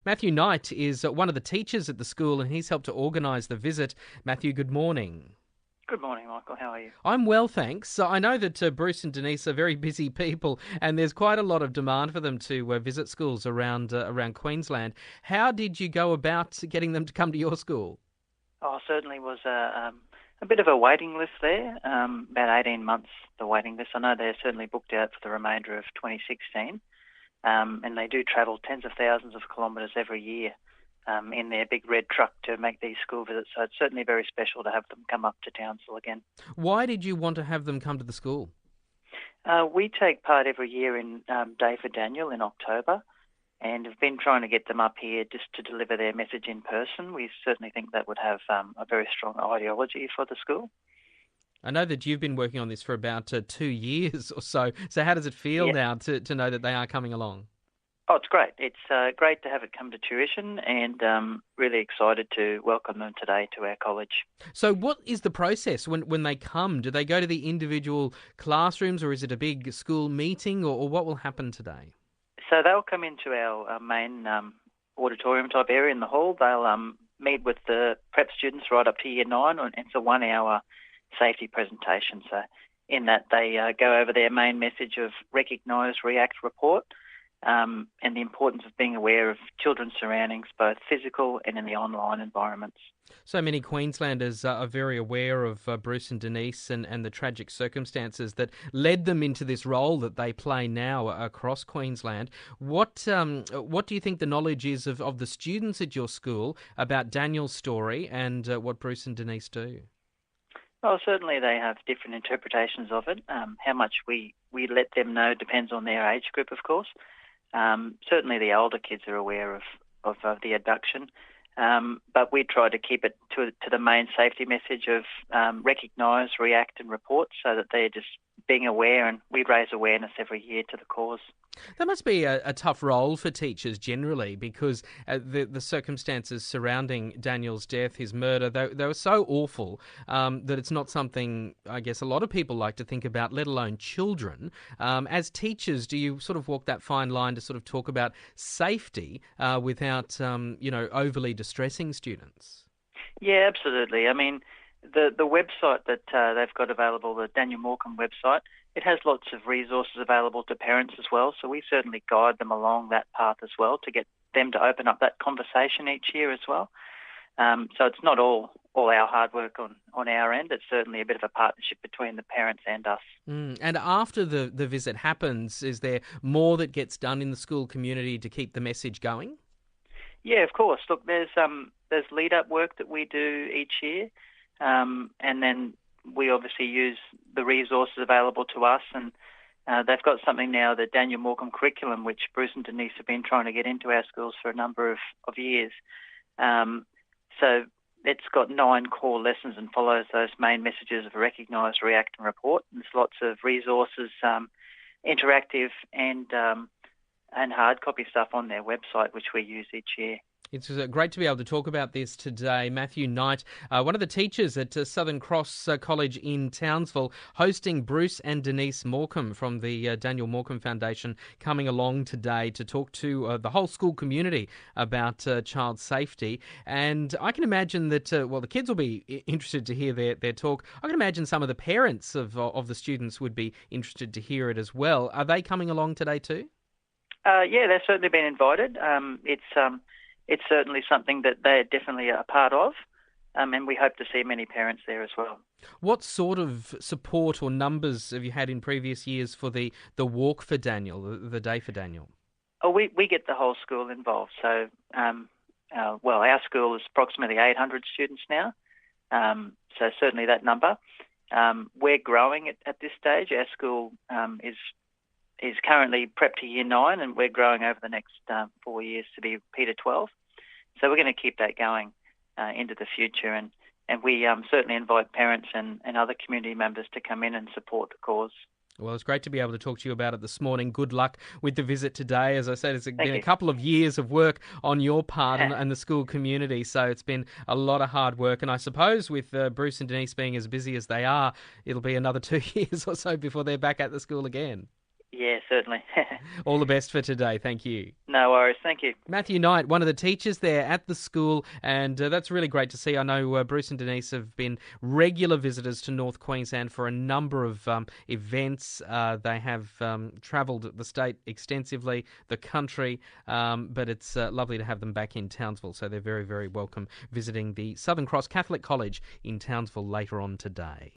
Matthew Knight is one of the teachers at the school and he's helped to organise the visit. Matthew, good morning. Good morning, Michael. How are you? I'm well, thanks. So I know that Bruce and Denise are very busy people and there's quite a lot of demand for them to visit schools around Queensland. How did you go about getting them to come to your school? Oh, certainly was a bit of a waiting list there, about 18 months, the waiting list. I know they're certainly booked out for the remainder of 2016, and they do travel tens of thousands of kilometres every year in their big red truck to make these school visits. So it's certainly very special to have them come up to Townsville again. Why did you want to have them come to the school? We take part every year in Day for Daniel in October, and have been trying to get them up here just to deliver their message in person. We certainly think that would have a very strong ideology for the school. I know that you've been working on this for about 2 years or so. So how does it feel now to know that they are coming along? Oh, it's great. It's great to have it come to tuition, and really excited to welcome them today to our college. So what is the process when they come? Do they go to the individual classrooms or is it a big school meeting or what will happen today? So they'll come into our main auditorium type area in the hall. They'll meet with the prep students right up to year 9, and it's a 1-hour safety presentation. So in that they go over their main message of recognise, react, report, and the importance of being aware of children's surroundings, both physical and in the online environments. So many Queenslanders are very aware of Bruce and Denise and the tragic circumstances that led them into this role that they play now across Queensland. What do you think the knowledge is of the students at your school about Daniel's story and what Bruce and Denise do? Well, certainly they have different interpretations of it. How much we let them know depends on their age group, of course. Certainly the older kids are aware of the abduction. But we try to keep it to the main safety message of recognise, react and report, so that they're just being aware, and we raise awareness every year to the cause. That must be a tough role for teachers generally, because the circumstances surrounding Daniel's death, his murder, they were so awful that it's not something I guess a lot of people like to think about, let alone children. As teachers, do you sort of walk that fine line to sort of talk about safety without overly distressing students? Yeah, absolutely. I mean, the website that they've got available, the Daniel Morcombe website, it has lots of resources available to parents as well. So we certainly guide them along that path as well to get them to open up that conversation each year as well. So it's not all our hard work on our end. It's certainly a bit of a partnership between the parents and us. And after the visit happens, is there more that gets done in the school community to keep the message going? Yeah, of course. Look, there's lead-up work that we do each year, and then we obviously use the resources available to us, and they've got something now, the Daniel Morcombe curriculum, which Bruce and Denise have been trying to get into our schools for a number of years. So it's got 9 core lessons and follows those main messages of recognise, react and report. And there's lots of resources, interactive and hard copy stuff on their website, which we use each year. It's great to be able to talk about this today. Matthew Knight, one of the teachers at Southern Cross College in Townsville, hosting Bruce and Denise Morcombe from the Daniel Morcombe Foundation, coming along today to talk to the whole school community about child safety. And I can imagine that, the kids will be interested to hear their talk. I can imagine some of the parents of the students would be interested to hear it as well. Are they coming along today too? Yeah, they've certainly been invited. It's certainly something that they're definitely a part of, and we hope to see many parents there as well. What sort of support or numbers have you had in previous years for the walk for Daniel, the day for Daniel? Oh, we get the whole school involved. So, our school is approximately 800 students now, so certainly that number. We're growing at this stage. Our school is currently prep to year 9, and we're growing over the next 4 years to be P to 12. So we're going to keep that going into the future, and we certainly invite parents and other community members to come in and support the cause. Well, it's great to be able to talk to you about it this morning. Good luck with the visit today. As I said, it's been you. a couple of years of work on your part and the school community, so it's been a lot of hard work. And I suppose with Bruce and Denise being as busy as they are, it'll be another 2 years or so before they're back at the school again. Yeah, certainly. All the best for today. Thank you. No worries. Thank you. Matthew Knight, one of the teachers there at the school, and that's really great to see. I know Bruce and Denise have been regular visitors to North Queensland for a number of events. They have travelled the state extensively, the country, but it's lovely to have them back in Townsville, so they're very, very welcome visiting the Southern Cross Catholic College in Townsville later on today.